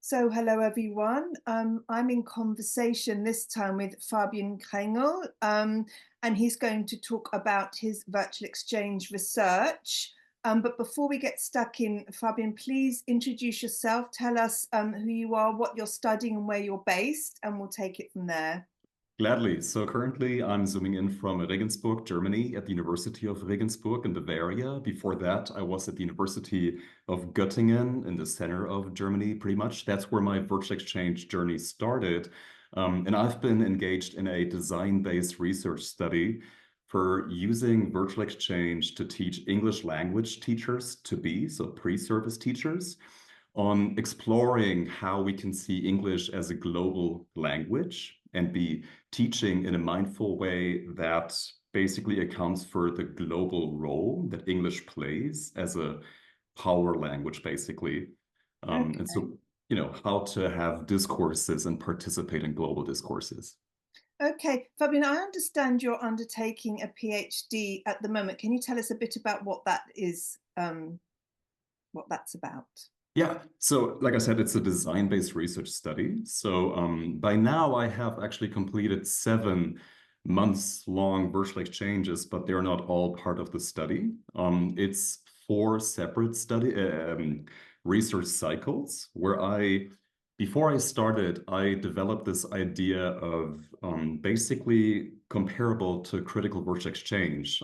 So hello everyone. I'm in conversation this time with Fabian Krengel, and he's going to talk about his virtual exchange research. But before we get stuck in, Fabian, please introduce yourself. Tell us who you are, what you're studying and where you're based, and we'll take it from there. Gladly. So currently I'm zooming in from Regensburg, Germany at the University of Regensburg in Bavaria. Before that, I was at the University of Göttingen in the center of Germany, pretty much. That's where my virtual exchange journey started. And I've been engaged in a design-based research study for using virtual exchange to teach English language teachers to be, so pre-service teachers, on exploring how we can see English as a global language and be teaching in a mindful way that basically accounts for the global role that English plays as a power language, basically. And Okay. so, how to have discourses and participate in global discourses. Okay, Fabian, I understand you're undertaking a PhD at the moment. Can you tell us a bit about what that is, what that's about? Yeah, so like I said, it's a design-based research study. So by now I have actually completed 7 months-long virtual exchanges, but they're not all part of the study. It's 4 separate research cycles where before I started, I developed this idea of basically comparable to critical virtual exchange,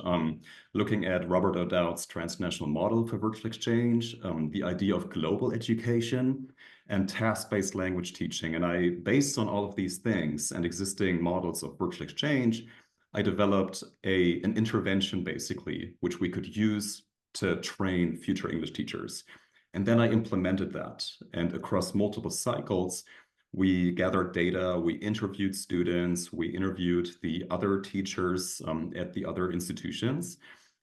looking at Robert O'Dowd's transnational model for virtual exchange, the idea of global education, and task-based language teaching. And based on all of these things and existing models of virtual exchange, I developed an intervention, basically, which we could use to train future English teachers. And then I implemented that. And across multiple cycles, we gathered data, we interviewed students, we interviewed the other teachers at the other institutions.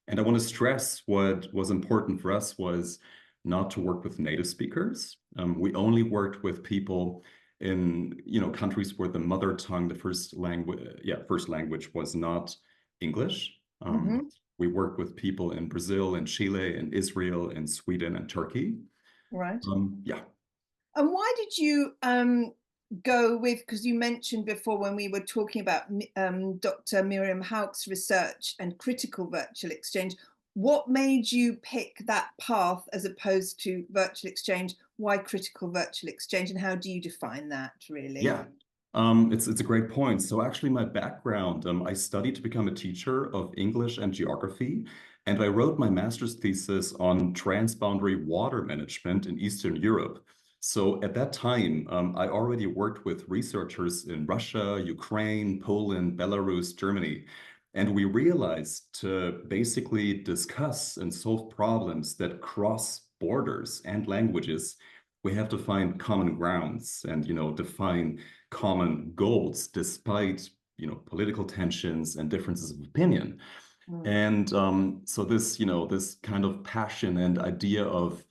And I want to stress what was important for us was not to work with native speakers. We only worked with people in countries where the mother tongue, the first language was not English. Mm-hmm. We worked with people in Brazil and Chile and Israel and Sweden and Turkey. Right. Yeah. And why did you go with, because you mentioned before when we were talking about Dr. Miriam Hauk's research and critical virtual exchange, what made you pick that path as opposed to virtual exchange? Why critical virtual exchange, and how do you define that, really? Yeah. It's a great point. So actually my background, I studied to become a teacher of English and geography, and I wrote my master's thesis on transboundary water management in Eastern Europe. So at that time, I already worked with researchers in Russia, Ukraine, Poland, Belarus, Germany, and we realized to basically discuss and solve problems that cross borders and languages, we have to find common grounds and define common goals despite political tensions and differences of opinion. Mm. And so this kind of passion and idea of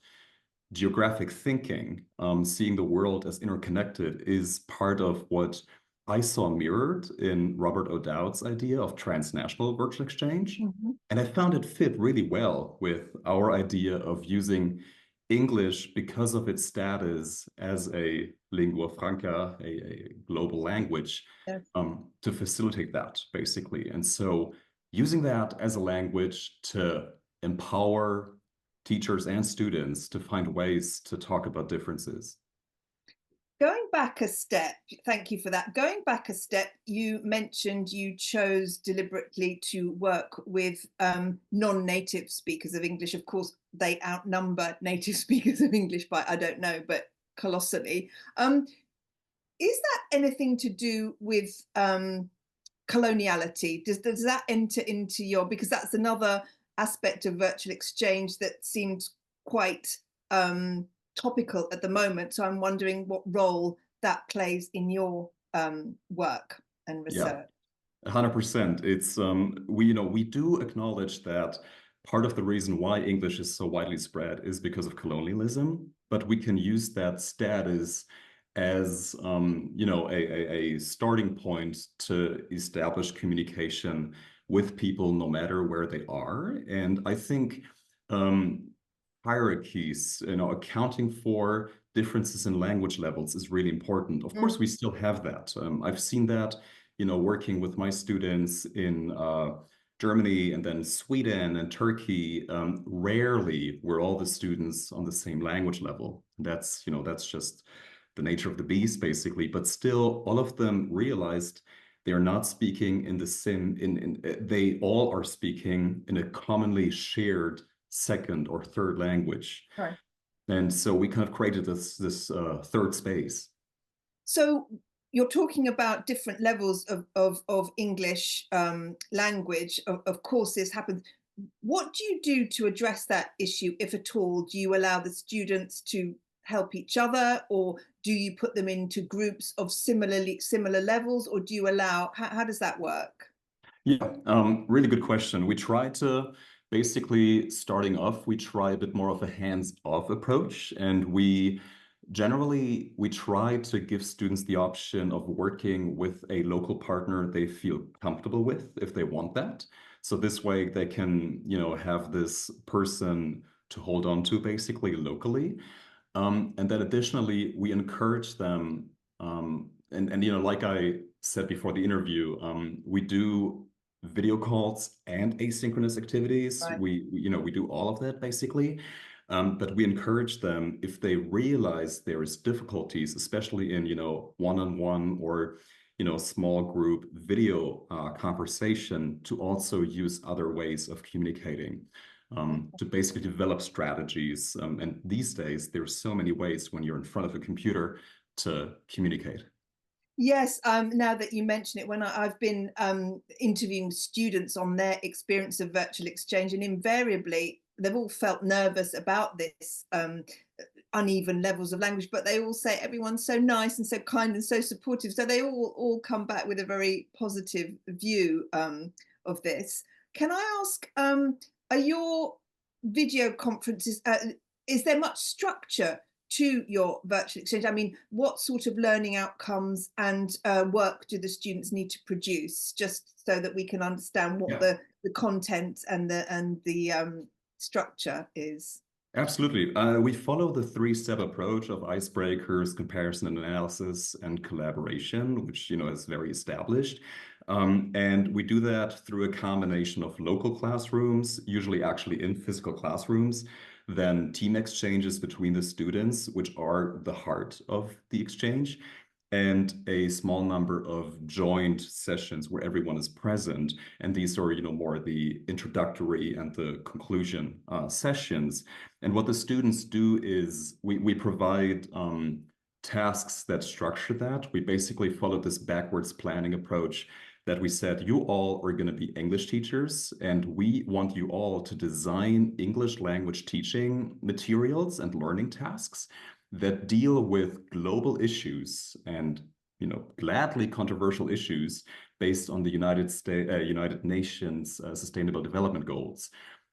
geographic thinking, seeing the world as interconnected, is part of what I saw mirrored in Robert O'Dowd's idea of transnational virtual exchange. Mhm. And I found it fit really well with our idea of using English because of its status as a lingua franca, a global language, Yes. to facilitate that, basically. And so using that as a language to empower teachers and students to find ways to talk about differences. Going back a step, thank you for that. Going back a step, you mentioned you chose deliberately to work with non-native speakers of English. Of course, they outnumber native speakers of English by, I don't know, but colossally. Is that anything to do with coloniality? Does that enter into your, because that's another aspect of virtual exchange that seems quite topical at the moment. So I'm wondering what role that plays in your work and Yeah, research. 100%. It's we do acknowledge that part of the reason why English is so widely spread is because of colonialism, but we can use that status as a starting point to establish communication with people no matter where they are. And I think hierarchies, accounting for differences in language levels is really important. Of course, we still have that. I've seen that, working with my students in Germany and then Sweden and Turkey. Rarely were all the students on the same language level. That's just the nature of the beast, basically. But still, all of them realized they are not speaking in the same. They all are speaking in a commonly shared second or third language. Right. And so we kind of created this third space. So you're talking about different levels of English language. Of course, this happens. What do you do to address that issue, if at all? Do you allow the students to help each other, or do you put them into groups of similar levels, or do you allow, how does that work? Yeah, really good question. We try to basically, starting off, we try a bit more of a hands-off approach, and we try to give students the option of working with a local partner they feel comfortable with if they want that. So this way they can, have this person to hold on to basically locally. And then additionally, we encourage them, and like I said before the interview, we do video calls and asynchronous activities. Right. We do all of that basically. But we encourage them, if they realize there is difficulties, especially in, one-on-one or, small group video conversation, to also use other ways of communicating, to basically develop strategies. And these days, there's so many ways when you're in front of a computer to communicate. Yes, now that you mention it, when I've been interviewing students on their experience of virtual exchange, and invariably they've all felt nervous about this uneven levels of language, but they all say everyone's so nice and so kind and so supportive. So they all come back with a very positive view of this. Can I ask, are your video conferences, is there much structure to your virtual exchange? I mean, what sort of learning outcomes and work do the students need to produce, just so that we can understand what the content and the structure is? Absolutely. We follow the three-step approach of icebreakers, comparison and analysis, and collaboration, which is very established. And we do that through a combination of local classrooms, usually actually in physical classrooms, then team exchanges between the students, which are the heart of the exchange, and a small number of joint sessions where everyone is present. And these are, more the introductory and the conclusion sessions. And what the students do is we provide tasks that structure that. We basically follow this backwards planning approach that we said, you all are going to be English teachers, and we want you all to design English language teaching materials and learning tasks that deal with global issues and, gladly controversial issues based on the United Nations Sustainable Development Goals.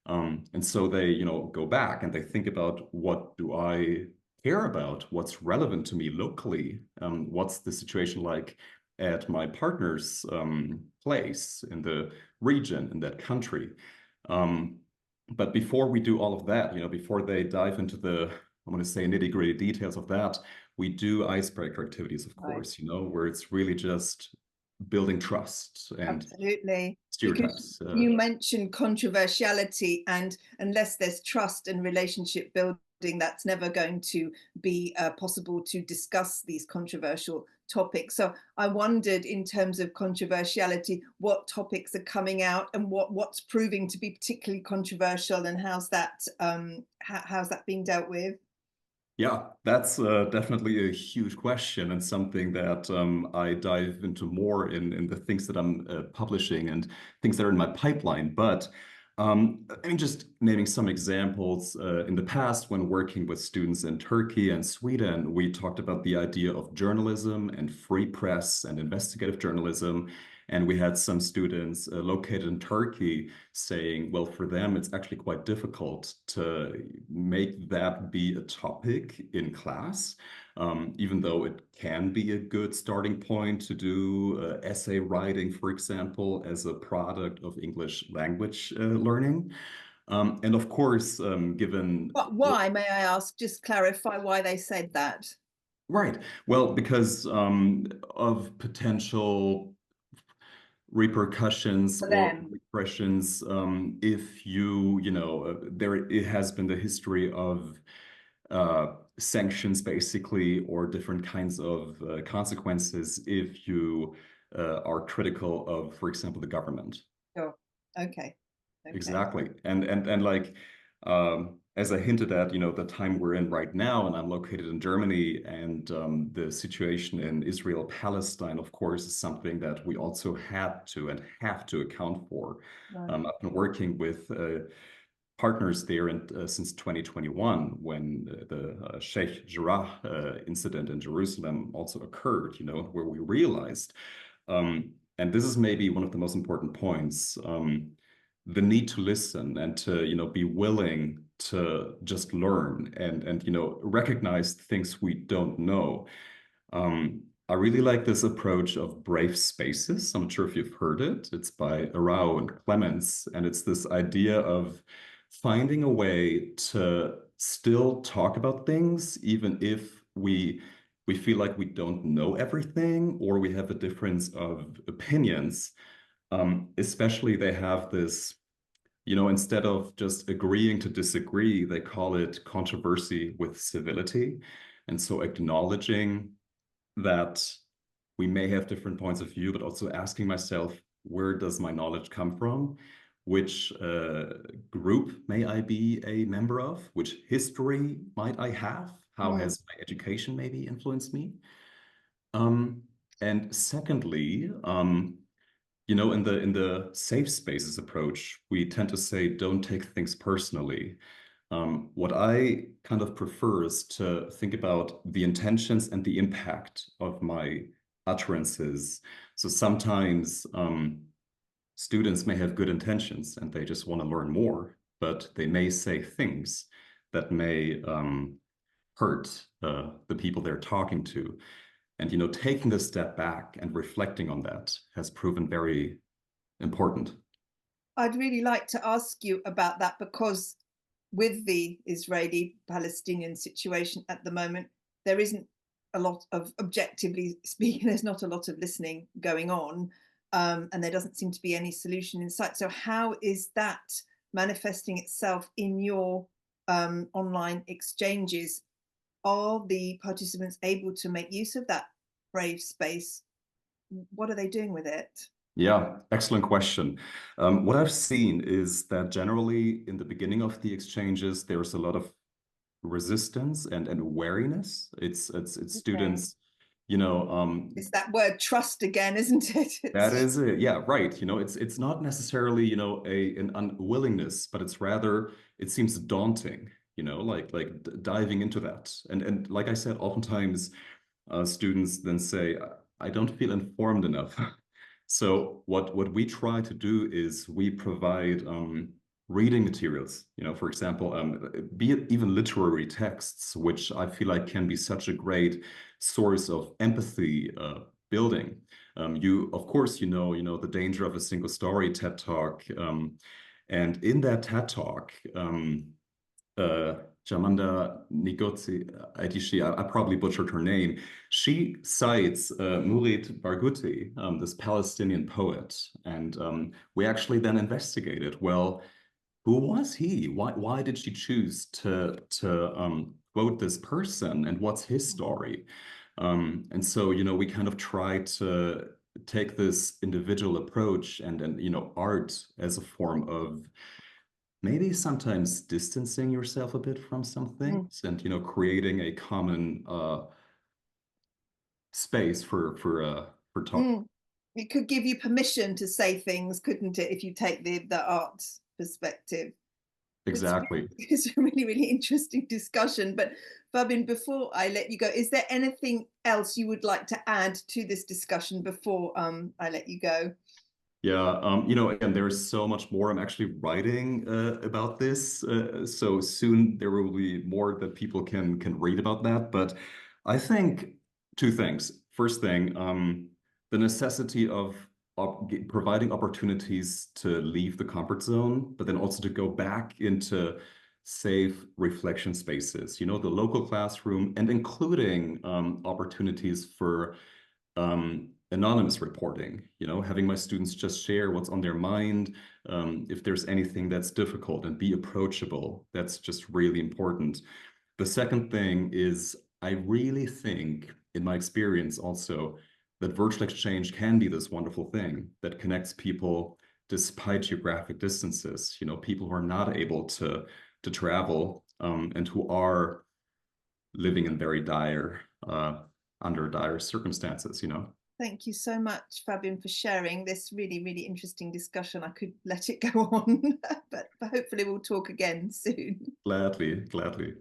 And so they, go back and they think about, what do I care about? What's relevant to me locally? What's the situation like at my partner's place in the region, in that country? But before we do all of that, before they dive into the, I want to say, nitty-gritty details of that, we do icebreaker activities, of course, where it's really just building trust and Absolutely. stereotypes. Because you mentioned controversiality, and unless there's trust and relationship building, that's never going to be possible to discuss these controversial topics. So I wondered, in terms of controversiality, what topics are coming out and what's proving to be particularly controversial, and how's that being dealt with? Yeah, that's definitely a huge question, and something that I dive into more in the things that I'm publishing and things that are in my pipeline. But just naming some examples, in the past, when working with students in Turkey and Sweden, we talked about the idea of journalism and free press and investigative journalism. And we had some students located in Turkey saying, well, for them, it's actually quite difficult to make that be a topic in class, even though it can be a good starting point to do essay writing, for example, as a product of English language learning. And of course, given But why, may I ask, just clarify why they said that? right, well, because of potential repercussions For or them. repressions, if you know, there it has been the history of sanctions, basically, or different kinds of consequences if you are critical of, for example, the government. Sure. Okay. Okay. Exactly. And like as I hinted at, you know, the time we're in right now, and I'm located in Germany, and the situation in Israel, Palestine, of course, is something that we also had to and have to account for. Right. I've been working with partners there since 2021, when the Sheikh Jarrah incident in Jerusalem also occurred, you know, where we realized, and this is maybe one of the most important points, the need to listen and to, you know, be willing to just learn and you know, recognize things we don't know. I really like this approach of brave spaces. I'm not sure if you've heard it. It's by Arau and Clements, and it's this idea of finding a way to still talk about things, even if we feel like we don't know everything or we have a difference of opinions. Especially they have this, you know, instead of just agreeing to disagree, they call it controversy with civility. And so acknowledging that we may have different points of view, but also asking myself, where does my knowledge come from? Which group may I be a member of? Which history might I have? How Mm. has my education maybe influenced me? Um, and secondly, you know, in the safe spaces approach, we tend to say, don't take things personally. What I kind of prefer is to think about the intentions and the impact of my utterances. So sometimes students may have good intentions and they just want to learn more, but they may say things that may hurt the people they're talking to. And, you know, taking a step back and reflecting on that has proven very important. I'd really like to ask you about that, because with the Israeli-Palestinian situation at the moment, there isn't a lot of, objectively speaking, there's not a lot of listening going on, and there doesn't seem to be any solution in sight. So how is that manifesting itself in your online exchanges? Are the participants able to make use of that brave space? What are they doing with it? Yeah, excellent question. What I've seen is that generally in the beginning of the exchanges, there's a lot of resistance and wariness. It's Okay. students, you know, It's that word trust again, isn't it? that It's is it. Yeah, right. You know, it's not necessarily, you know, an unwillingness, but it's rather, it seems daunting, you know, like diving into that. And like I said, oftentimes students then say, I don't feel informed enough. So what we try to do is we provide reading materials, you know, for example, be it even literary texts, which I feel like can be such a great source of empathy building. You, of course, you know the danger of a single story TED Talk, and in that TED Talk, uh, Jamanda Ngozi Adichie, I probably butchered her name. She cites Mourid Barghouti, this Palestinian poet, and we actually then investigated. Well, who was he? Why did she choose to quote this person, and what's his story? And so, you know, we kind of try to take this individual approach and you know, art as a form of maybe sometimes distancing yourself a bit from some mm, things and, you know, creating a common space for talk. mm. It could give you permission to say things, couldn't it, if you take the art perspective? Exactly. It's a really, really interesting discussion. But Fabian, before I let you go, is there anything else you would like to add to this discussion before I let you go? Yeah, you know, again, there's so much more. I'm actually writing about this, so soon there will be more that people can read about that. But I think two things. First thing, the necessity of providing opportunities to leave the comfort zone, but then also to go back into safe reflection spaces, the local classroom, and including opportunities for anonymous reporting, having my students just share what's on their mind, if there's anything that's difficult, and be approachable. That's just really important. The second thing is, I really think, in my experience also, that virtual exchange can be this wonderful thing that connects people despite geographic distances, people who are not able to travel, and who are living in very under dire circumstances. Thank you so much, Fabian, for sharing this really, really interesting discussion. I could let it go on, but hopefully we'll talk again soon. Gladly, gladly.